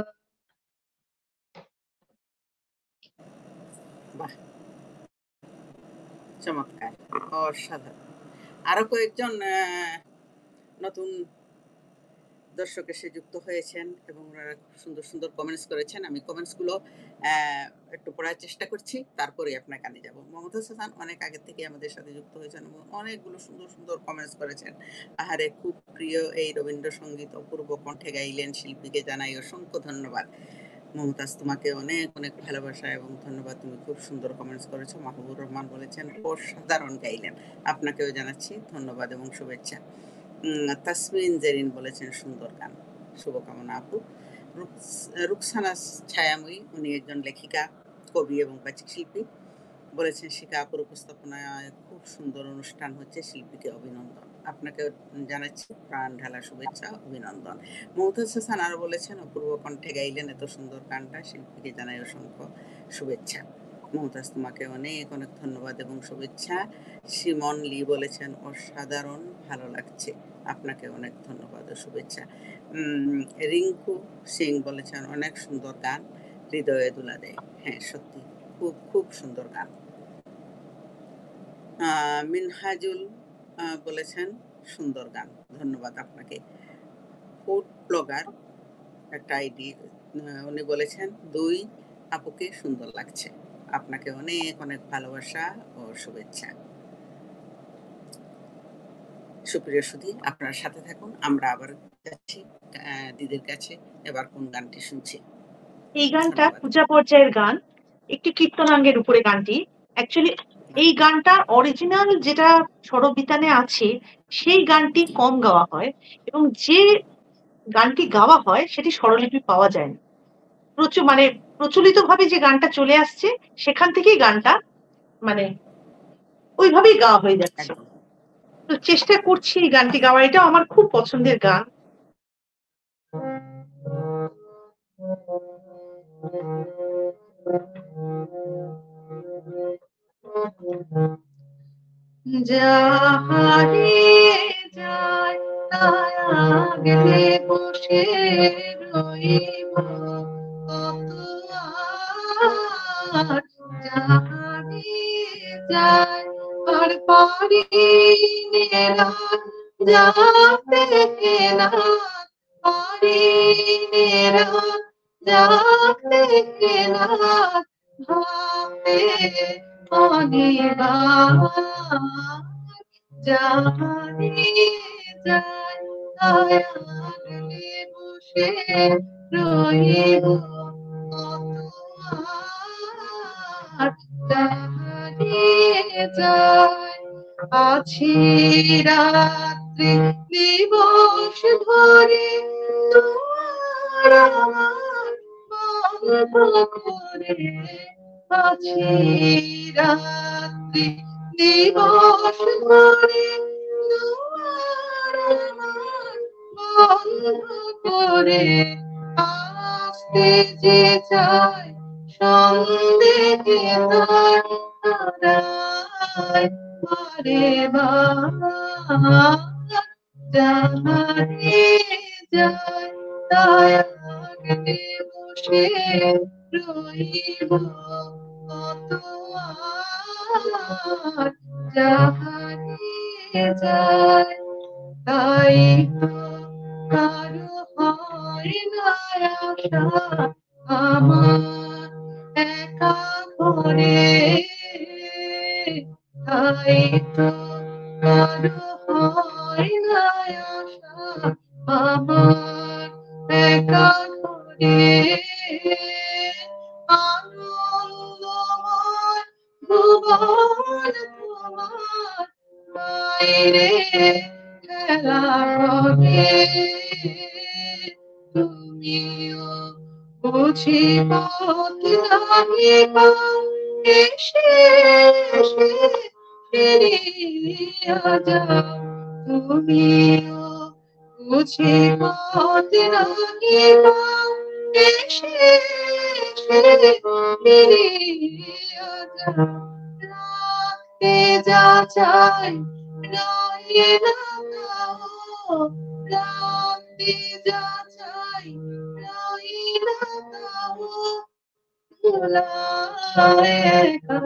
বাহ! চমৎকার! অসাধারণ! আরো কয়েকজন নতুন দর্শক এসে যুক্ত হয়েছেন এবং ওনারা খুব সুন্দর, সুন্দর কমেন্টস করেছেন। আমি কমেন্টসগুলো অ্যা একটু পড়ার চেষ্টা করছি। তারপরেই আপনার কানে যাব। মমতাজ হাসান অনেক আগে থেকেই আমাদের সাথে যুক্ত হয়েছেন এবং অনেকগুলো সুন্দর, সুন্দর কমেন্টস করেছেন। আহারে! খুব প্রিয় এই রবীন্দ্রসঙ্গীত অপূর্ব কণ্ঠে গাইলেন, শিল্পীকে জানাই অসংখ্য ধন্যবাদ। মমতাজ তোমাকে অনেক, অনেক ভালোবাসা এবং ধন্যবাদ। তুমি খুব সুন্দর কমেন্টস করেছো। মাহবুবুর রহমান বলেছেন, অসাধারণ গাইলেন। আপনাকেও জানাচ্ছি ধন্যবাদ এবং শুভেচ্ছা। তাসমিন জেরিন বলেছেন, সুন্দর গান। শুভকামনা আপু। রুকসানা ছায়াময়ী, উনি একজন লেখিকা, কবি এবং বাচিক শিল্পী। বলেছেন, শিখা আপুর উপস্থাপনায় খুব সুন্দর অনুষ্ঠান হচ্ছে, শিল্পীকে অভিনন্দন। আপনাকেও জানাচ্ছি প্রাণ ঢালা শুভেচ্ছা, অভিনন্দন। মমতাজ হাসান আরো বলেছেন, অপূর্ব কণ্ঠে গাইলেন এত সুন্দর গানটা, শিল্পীকে জানাই অসংখ্য শুভেচ্ছা। মমতাজ তোমাকে অনেক, অনেক ধন্যবাদ এবং শুভেচ্ছা। সিমন লি বলেছেন, অসাধারণ ভালো লাগছে। আপনাকে অনেক ধন্যবাদ ও শুভেচ্ছা। রিঙ্কু সিং বলেছেন, অনেক সুন্দর গান, হৃদয়ে দুলা দেয়। হ্যাঁ, সত্যি খুব, খুব সুন্দর গান। মিনহাজুল বলেছেন, সুন্দর গান। ধন্যবাদ আপনাকে। ফুড ব্লগার একটা আইডি, উনি বলেছেন, ২ আপুকে সুন্দর লাগছে। আপনাকে অনেক, অনেক ভালোবাসা ও শুভেচ্ছা। সুপ্রিয় সুধী, আপনারা সাথে থাকুন। আমরা আবার যাচ্ছি দিদির কাছে। এবার কোন গানটি শুনছি? এই গানটা ধন্যবাদ। পূজা পর্যায়ের গান। একটি কীর্তনাঙ্গের উপরে গানটি। অ্যাকচুয়ালি এই গানটা অরিজিনাল যেটা স্বরবিতানে আছে, সেই গানটি কম গাওয়া হয় এবং যে গানটি গাওয়া হয় সেটি স্বরলিপি পাওয়া যায় না। মানে প্রচলিতভাবে যে গানটা চলে আসছে, সেখান থেকেই গানটা মানে ওইভাবেই গাওয়া হয়ে যাচ্ছে। একদম। তো চেষ্টা করছি এই গানটি গাওয়ার। এটাও আমার খুব পছন্দের গান। যাহারে যায় তার আগলে বসে রইব কত আর, যাহারে যায় আর পারি না যাতে না পারি না যাতে না ভাবে অনিবার, যাহারে যায় তার আগলে বসে রইব কত আর, যাহারে যায় আছি রাত্রি দিবস ধরে দুয়ার আমার বন্ধ করে, আছি রাত্রি দিবস ধরে দুয়ার আমার বন্ধ করে, আসতে যে চায় সন্দেহে তার পারে যাহারে যায় তাই আগলে বসে রইব কত আর, যাহারে যায় তাই তো কারো হয় না আশা আমার একা করে, তাই তো কারো হয় না আশা আমার একা করে, আনন্দময় ভুবন তোমার বাইরে খেলা করে, তুমিও বুঝি পথ নাহিবা এসে এসে ফিরিয়া যাও, তুমিও বুঝি পথ নাহিবা এসে এসে ফিরিয়া যাও, রাখতে যা চাই রয়ে না তাও, রাখতে যা চাই রয়ে না তাও, ভোলা একা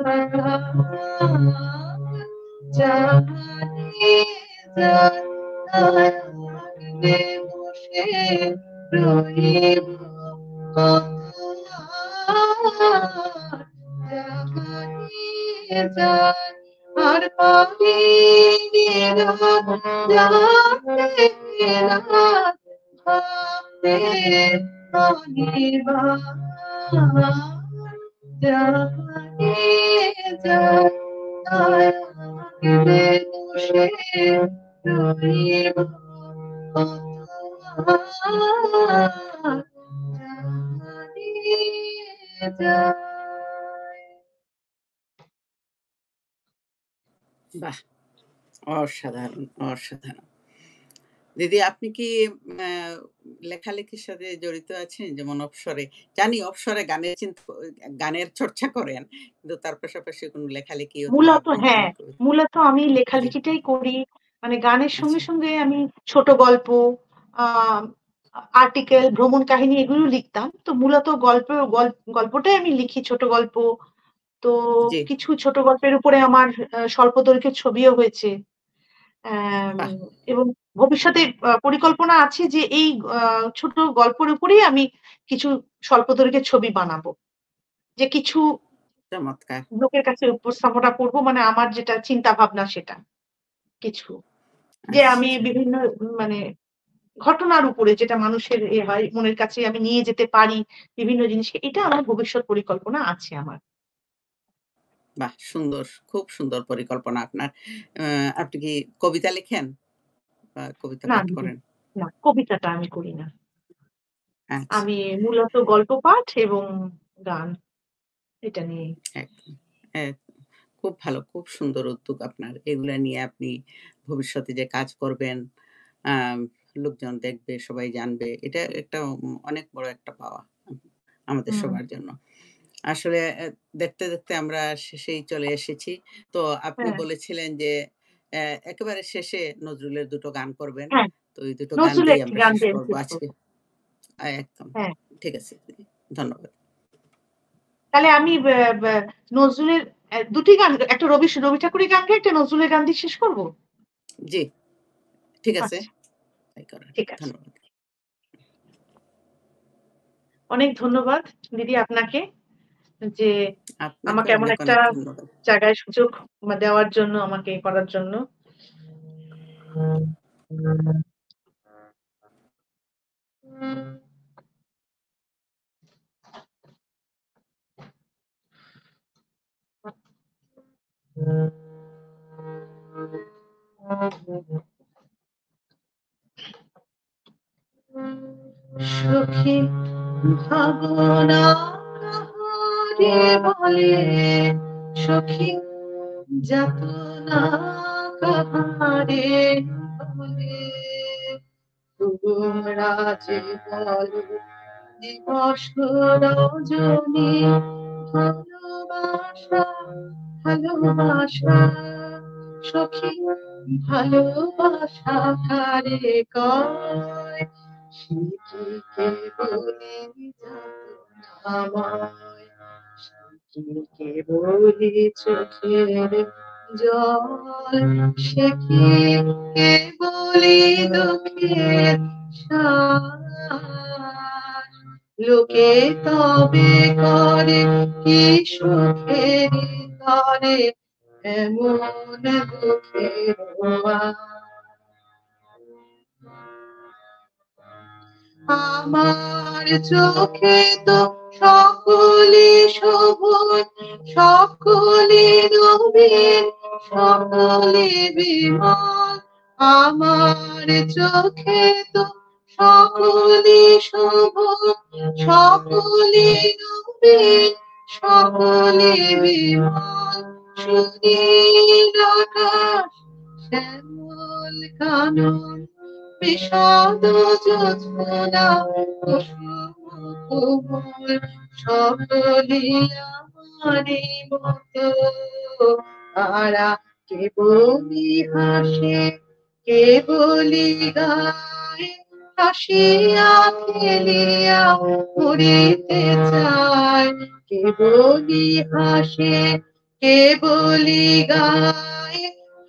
জানি যায় লাগবে বসে রইব কত আর জানি যায় আর পারিনি রাত জাগতে রাত ভাবতে অনিবার জানি যায় লাগবে বসে রইব কত আর জানি যায়। বাহ! অসাধারণ, অসাধারণ। দিদি আপনি কি আ লেখালেখির সাথে জড়িত আছেন? যেমন অবসরে জানি অবসরে গানের চর্চা করেন। কিন্তু তার পাশাপাশি কোনো লেখালেখি অথবা মূলত আবৃত্তি হ্যাঁ, কবিতা মূলত আমি জি, লেখালেখিটাই করি। মানে গানের সঙ্গে, আচ্ছা। সঙ্গে আমি ছোট গল্প, আ আর্টিকেল, ভ্রমণ কাহিনী এগুলো লিখতাম। তো মূলত গল্পটাই আমি লিখি, ছোট গল্প। তো জি, কিছু ছোট গল্পের উপরে আমার স্বল্পদৈর্ঘ্যের ছবিও হয়েছে। অ্যাম বাহ! এবং ভবিষ্যতে পরিকল্পনা আছে যে এই আ ছোট গল্পের উপরেই আমি কিছু স্বল্পদৈর্ঘ্যের ছবি বানাবো। যে কিছু চমৎকার। লোকের কাছে উপস্থাপনা করব মানে আমার যেটা চিন্তা ভাবনা সেটা কিছু। যে আমি আচ্ছা, বিভিন্ন মানে ঘটনার উপরে যেটা মানুষের হয় মনের কাছে আমি নিয়ে যেতে পারি বিভিন্ন জিনিসকে এটা আমার ভবিষ্যৎ পরিকল্পনা আছে আমার। বাহ! সুন্দর, খুব সুন্দর পরিকল্পনা আপনার। আ আপনি কি কবিতা লেখেন বা কবিতা না পাঠ দিদি, করেন? না কবিতাটা আমি করি না। আচ্ছা, আমি মূলত গল্প পাঠ এবং গান এটা নিয়ে। একদম, একদম। খুব ভালো, খুব সুন্দর উদ্যোগ আপনার। এগুলা নিয়ে আপনি ভবিষ্যতে যে কাজ করবেন, আম লোকজন দেখবে, সবাই জানবে। এটা একটা অনেক বড় একটা পাওয়া আমাদের হুম, সবার জন্য। আসলে দেখতে, দেখতে আমরা শেষেই চলে এসেছি। তো আপনি হ্যাঁ, বলেছিলেন যে একেবারে শেষে নজরুলের ২ টো গান করবেন। হ্যাঁ, তো এই ২ টো গান নজরুলের দিয়েই একটি আমরা গান শেষ দিয়ে আমি করব শেষ আজকে। করব। একদম। হ্যাঁ, ঠিক আছে দিদি। ধন্যবাদ। তাহলে আমি নজরুলের ২ টি গান একটা রবি ঠাকুরের গান গাই, একটা নজরুলের গান দিয়ে শেষ করব? জি, ঠিক আছে। আচ্ছা, তাই করেন। ঠিক আছে। ধন্যবাদ। অনেক ধন্যবাদ দিদি আপনাকে যে আমাকে আপনাকেও এমন অনেক, একটা অনেক ধন্যবাদ। জায়গায় সুযোগ দেওয়ার জন্য, আমাকে করার জন্য। সখী ভাবনা কাহারে বলে সখী যাতনা কাহারে বলে তোমরা যে বলো দিবস রজনী ভালোবাসা ভালোবাসা সখী ভালোবাসা কারে কয় সে কি কেবলি যাতনাময় সে কি কেবলি চোখের জল সে কি কেবলি দুঃখের সার লোকে তবে করে কি সুখের তরে এমন দুঃখের আমার চোখে তো সকলে সবুজ সকলে নবীন সকলে বিমল আমার চোখে তো সকলে সবুজ সকলে নবীন সকলে বিমল সুনীল আকাশ শ্যামল কানন বিষাদ যোজনা কুসুম কোমল সকলি আমারি মতো তারা কেবলি হাসে কেবলি গায় হাসিয়া খেলিয়া মরিতে চায় যায়, কে বলি হাসে, কে বলি গায়,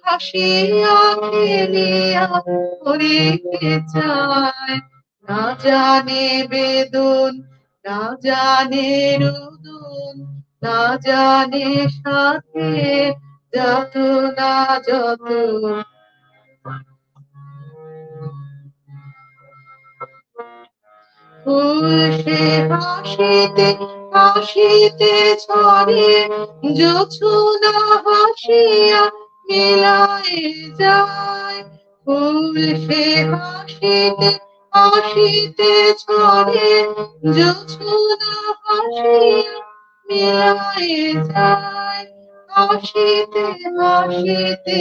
হাসিয়া খেলিয়া করিতে চায়। না জানে বেদন, না জানে রুদন, না জানে সাথে যত না যত। ফুল সে হাসিতে হাসিতে ছড়ে, জোছনা হাসিয়া মিলায় যায়। ফুল সে হাসিতে হাসিতে ছড়ে, জোছনা হাসিয়া মিলায় যায়। হাসিতে হাসিতে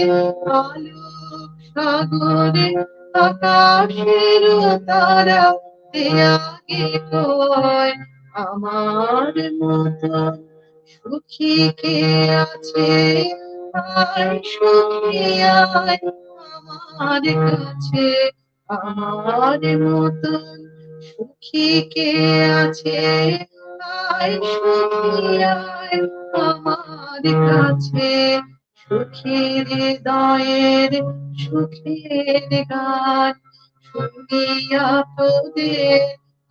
আলোক সাগরে আকাশের তারা আগে কয়, আমার মতন সুখী কে আছে, আয় সুখী আয় আমার কাছে। আমার মতন সুখী কে আছে, আয় সুখী আয় আমার কাছে। সুখীর হৃদয়ের সুখের গান শুনিয়া তোদের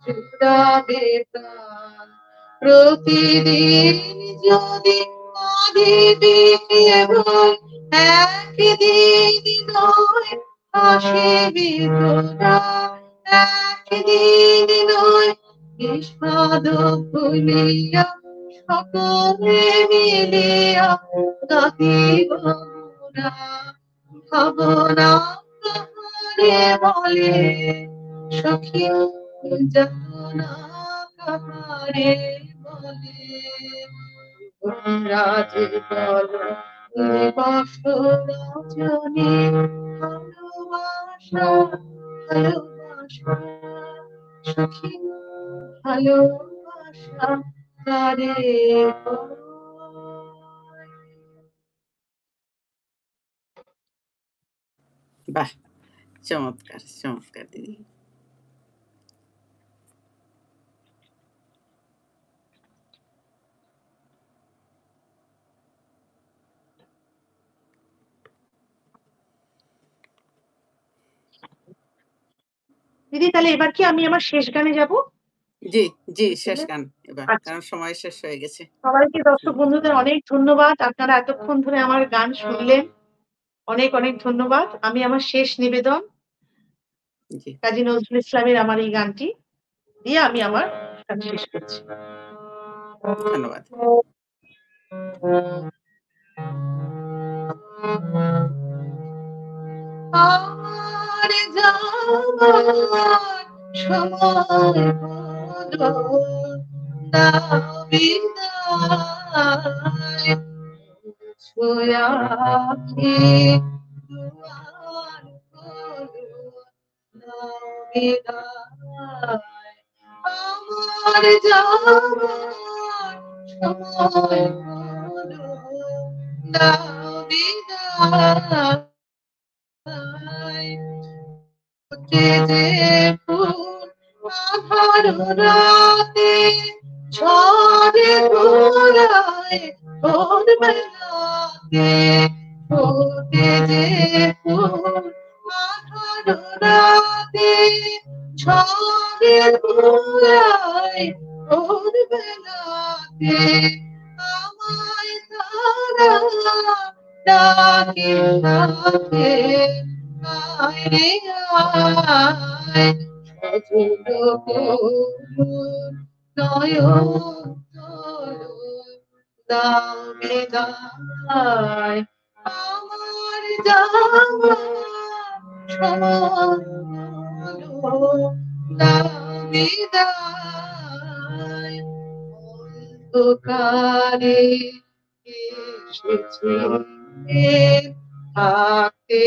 জুড়াবে প্রাণ। প্রতিদিন যদি কাঁদিবি কেবল, একদিন নয় হাসিবি তোরা, একদিন নয় বিষাদ ভুলিয়া সকলে মিলিয়া কাঁদিব মোরা। ভাবনা কাহারে বলে সখী, যাতনা কাহারে বলে। তোমরা যে বলো দিবস রজনী, ভালোবাসা ভালোবাসা সখী, ভালোবাসা কারে বলে। বাহ! চমৎকার, চমৎকার দিদি। দিদি তাহলে এবার কি আমি আমার শেষ গানে যাব? জি, জি, শেষ গান এবার। আচ্ছা। কারণ সময় শেষ হয়ে গেছে। সবাইকে দর্শক বন্ধুদের অনেক ধন্যবাদ। আপনারা এতক্ষণ ধরে আমার গান শুনলেন। অনেক, অনেক ধন্যবাদ। আমি আমার শেষ নিবেদন জি। কাজী নজরুল ইসলামের আমার এই গানটি দিয়ে আমি আমার গান শেষ করছি। ধন্যবাদ। আমার যাওয়ার সময় হলো, দাও বিদায়। ছুঁয়া আঁখি দুয়ার খোলো, দাও বিদায়। আমার যাওয়ার সময় হলো, দাও বিদায়। যে ফুল আধার রাতে ঝড়ে ঘোরায় ভোর বেলাতে, ফোটে যে ফুল আধার রাতে ঝড়ে ঘোরায় ভোর বেলাতে। আমায় তারা ডাকে ডাকে, আয় রে আয়, সজল করুণ নয়ন তরুণ, দাও বিদায়। আমার যাওয়ার সময় হলো, দাও বিদায়। অন্ধকারে এসেছে থাকতে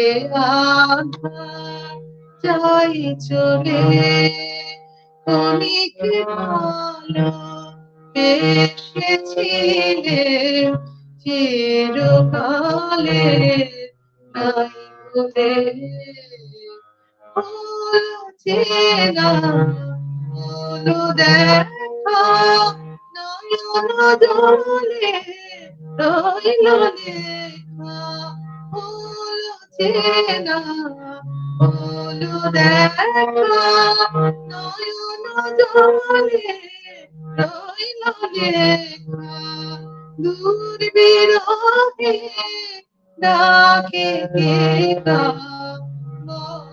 আধার যাই চলে, ক্ষণিক ভালো বেসেছিলে চিরকালে নাই বলে। হলো চেনা হলো দেখা, নয়ন জলে রইল লেখা, হলো চেনা হলো দেখা, নয়ন জলে রইল লেখা, দূর বিরহে ডাকে কে গা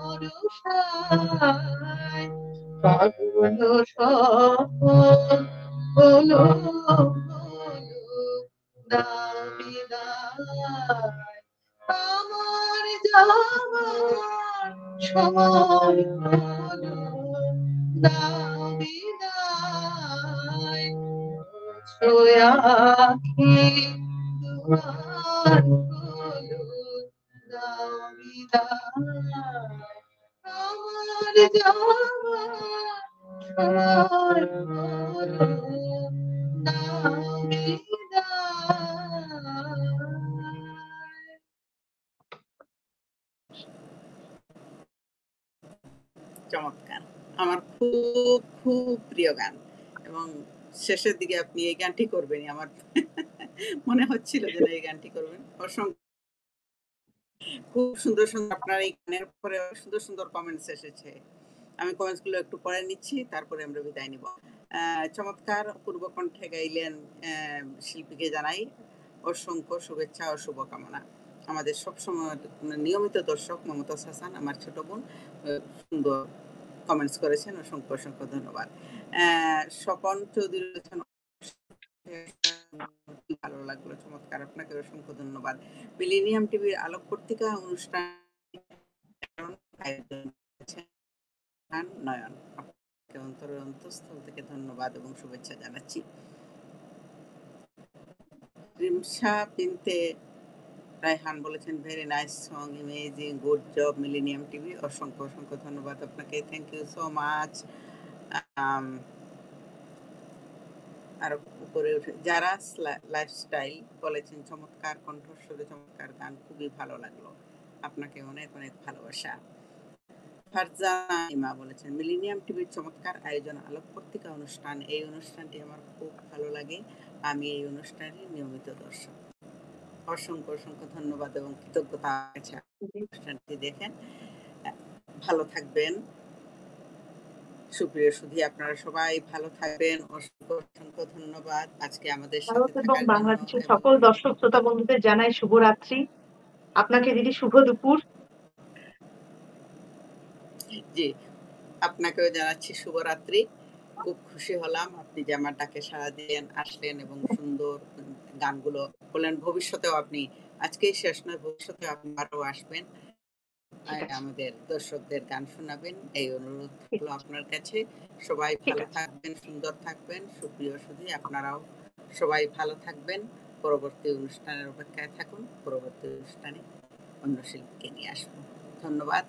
বরষায়, পাগল সপন হলো দাবিদায়, আমার যাবার সময় হলো দাবিদায়, আখি দুয়ার হলো দাবিদায়, আমার যাবার সময় হলো দাবিদায়। চমৎকার! আমার খুব, খুব প্রিয় গান এবং শেষের দিকে আপনি এই গানটি করবেনই। আমার মনে হচ্ছিল যেন এই গানটি করবেন। খুব সুন্দর, সুন্দর আপনার এই গানের পরে সুন্দর, সুন্দর কমেন্টস এসেছে। আমি কমেন্টস গুলো একটু পড়ে নিচ্ছি, তারপরে আমরা বিদায় নিব। চমৎকার পূর্বকণ্ঠে গাইলেন শিল্পীকে জানাই অসংখ্য শুভেচ্ছা ও শুভকামনা। আমাদের সবসময় নিয়মিত দর্শক মমতাজ হাসান, আমার ছোট বোন, সুন্দর কমেন্টস করেছেন। অসংখ্য, অসংখ্য ধন্যবাদ। স্বপন চৌধুরী বলেছেন ভালো লাগলো, চমৎকার, আপনাকে অসংখ্য ধন্যবাদ। মিলেনিয়াম টিভির আলোক পত্রিকা অনুষ্ঠান আয়োজন করেছেন নয়ন, আপনাকে অন্তরের অন্তঃস্থল থেকে ধন্যবাদ এবং শুভেচ্ছা জানাচ্ছি। রিমসা বিনতে রায়হান বলেছেন very nice song, imaging, good job millennium TV. অসংখ্য, অসংখ্য ধন্যবাদ আপনাকে, থ্যাংক ইউ সো মাচ। আর উপরে উঠে যারা লাইফস্টাইল বলেছেন চমৎকার কণ্ঠস্বরে চমৎকার গান, খুবই ভালো লাগলো, আপনাকে অনেক অনেক ভালোবাসা। ফারজানা বলেছেন মিলেনিয়াম টিভির চমৎকার আয়োজন আলোক পত্রিকা অনুষ্ঠান, এই অনুষ্ঠানটি আমার খুব ভালো লাগে, আমি এই অনুষ্ঠানের নিয়মিত দর্শক। অসংখ্য, অসংখ্য ধন্যবাদ এবং কৃতজ্ঞতা আছে অনুষ্ঠানটি দেখেন। ভালো থাকবেন সুপ্রিয় সুধী, আপনারা সবাই ভালো থাকবেন। অসংখ্য, অসংখ্য ধন্যবাদ আজকে আমাদের সাথে ভারত এবং থাকার জন্য। বাংলাদেশের সকল দর্শক শ্রোতা বন্ধুদের জানাই শুভরাত্রি। আপনাকে দিদি শুভ দুপুর। জি, আপনাকেও জানাচ্ছি শুভরাত্রি। খুব খুশি হলাম আপনি যে আমার ডাকে সাড়া দিলেন, আসলেন এবং সুন্দর গানগুলো বললেন। ভবিষ্যতেও আপনি, আজকেই শেষ নয়, ভবিষ্যতেও আপনি আরো আসবেন, আমাদের দর্শকদের গান শোনাবেন, এই অনুরোধ হলো আপনার কাছে। সবাই ভালো থাকবেন, সুন্দর থাকবেন। সুপ্রিয় সুধী, আপনারাও সবাই ভালো থাকবেন। পরবর্তী অনুষ্ঠানের অপেক্ষায় থাকুন, পরবর্তী অনুষ্ঠানে অন্য শিল্পীকে নিয়ে আসবো। ধন্যবাদ।